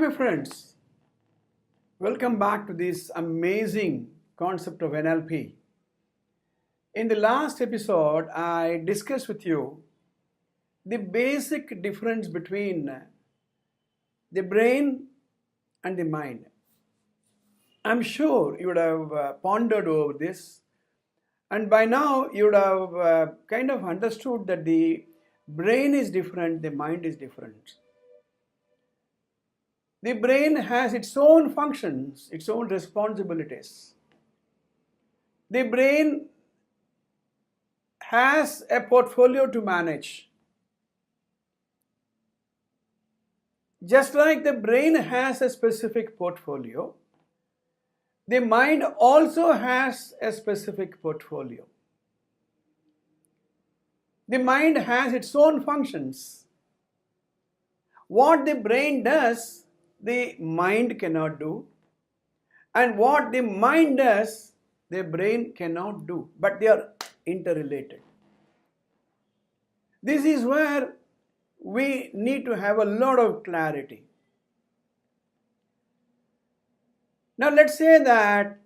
my friends. Welcome back to this amazing concept of NLP. In the last episode, I discussed with you the basic difference between the brain and the mind. I'm sure you would have pondered over this, and by now you would have kind of understood that the brain is different, the mind is different. The brain has its own functions, its own responsibilities. The brain has a portfolio to manage. Just like the brain has a specific portfolio, the mind also has a specific portfolio. The mind has its own functions. What the brain does, the mind cannot do, and what the mind does, the brain cannot do, but they are interrelated. This is where we need to have a lot of clarity. Now let's say that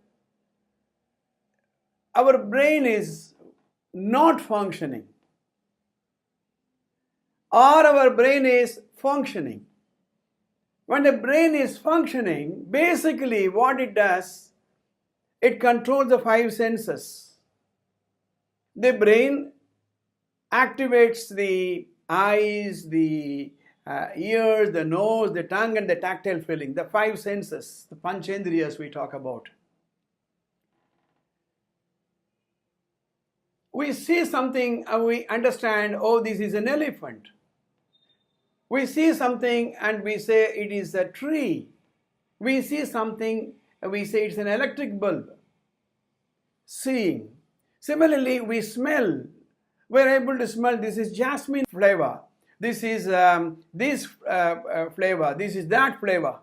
our brain is not functioning, or our brain is functioning. When the brain is functioning, basically what it does, it controls the five senses. The brain activates the eyes, the ears, the nose, the tongue, and the tactile feeling, the five senses, the panchendriyas we talk about. We see something and we understand, oh, this is an elephant. We see something and we say it is a tree. We see something and we say it's an electric bulb. Seeing. Similarly, we smell. We're able to smell this is jasmine flavor. This is this flavor. This is that flavor.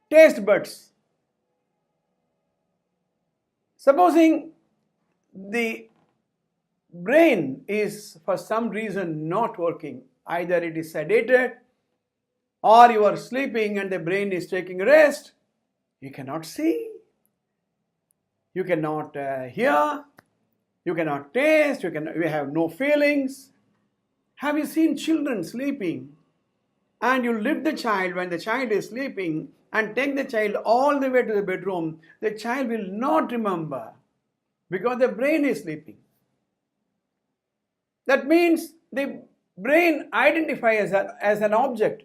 Taste buds. Supposing the brain is for some reason not working, either it is sedated or you are sleeping and the brain is taking rest, you cannot see, you cannot hear, you cannot taste, you have no feelings. Have you seen children sleeping and you lift the child when the child is sleeping and take the child all the way to the bedroom? The child will not remember because the brain is sleeping. That means the brain identifies as an object.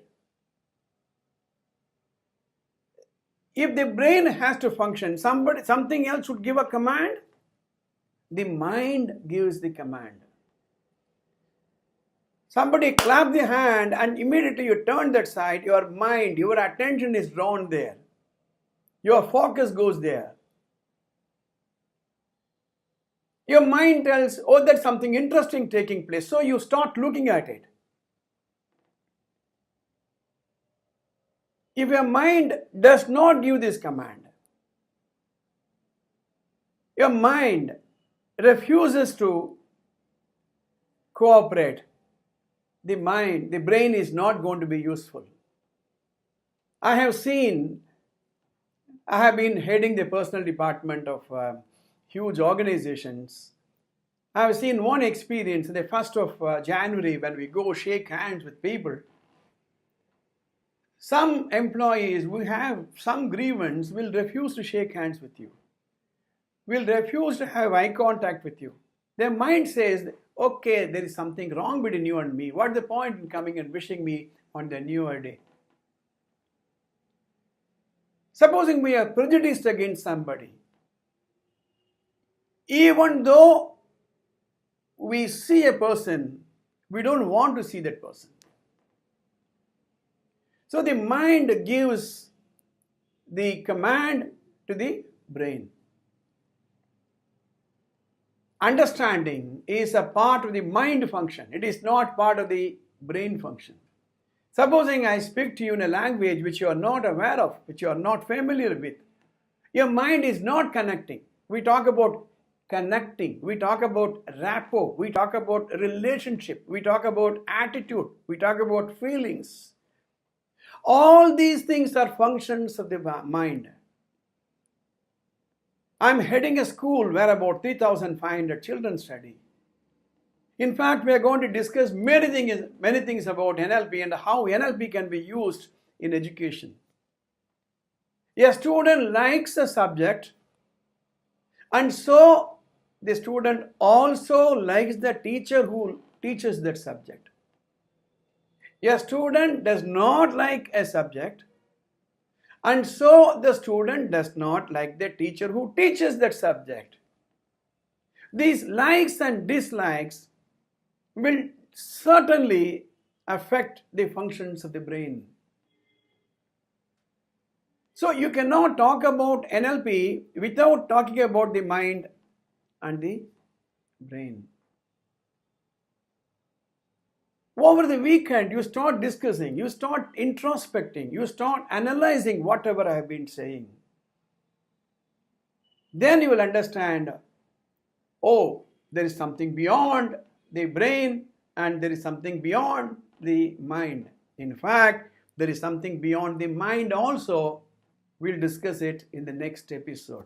If the brain has to function, something else should give a command. The mind gives the command. Somebody clap the hand and immediately you turn that side, your mind, your attention is drawn there. Your focus goes there. Your mind tells, oh, there's something interesting taking place. So you start looking at it. If your mind does not give this command, your mind refuses to cooperate, the brain is not going to be useful. I have been heading the personal department of huge organizations. I have seen one experience, the 1st of January, when we go shake hands with people. Some employees who have some grievance will refuse to shake hands with you, will refuse to have eye contact with you. Their mind says, okay, there is something wrong between you and me. What's the point in coming and wishing me on the New Year day? Supposing we are prejudiced against somebody, even though we see a person, we don't want to see that person. So the mind gives the command to the brain. Understanding is a part of the mind function. It is not part of the brain function. Supposing I speak to you in a language which you are not aware of, which you are not familiar with, your mind is not connecting. We talk about connecting, we talk about rapport, we talk about relationship, we talk about attitude, we talk about feelings. All these things are functions of the mind. I'm heading a school where about 3,500 children study. In fact, we are going to discuss many things about NLP and how NLP can be used in education. A student likes a subject, and so the student also likes the teacher who teaches that subject. A student does not like a subject, and so the student does not like the teacher who teaches that subject. These likes and dislikes will certainly affect the functions of the brain. So you cannot talk about NLP without talking about the mind and the brain. Over the weekend, you start discussing, you start introspecting, you start analyzing whatever I have been saying. Then you will understand, oh, there is something beyond the brain and there is something beyond the mind. In fact, there is something beyond the mind also. We'll discuss it in the next episode.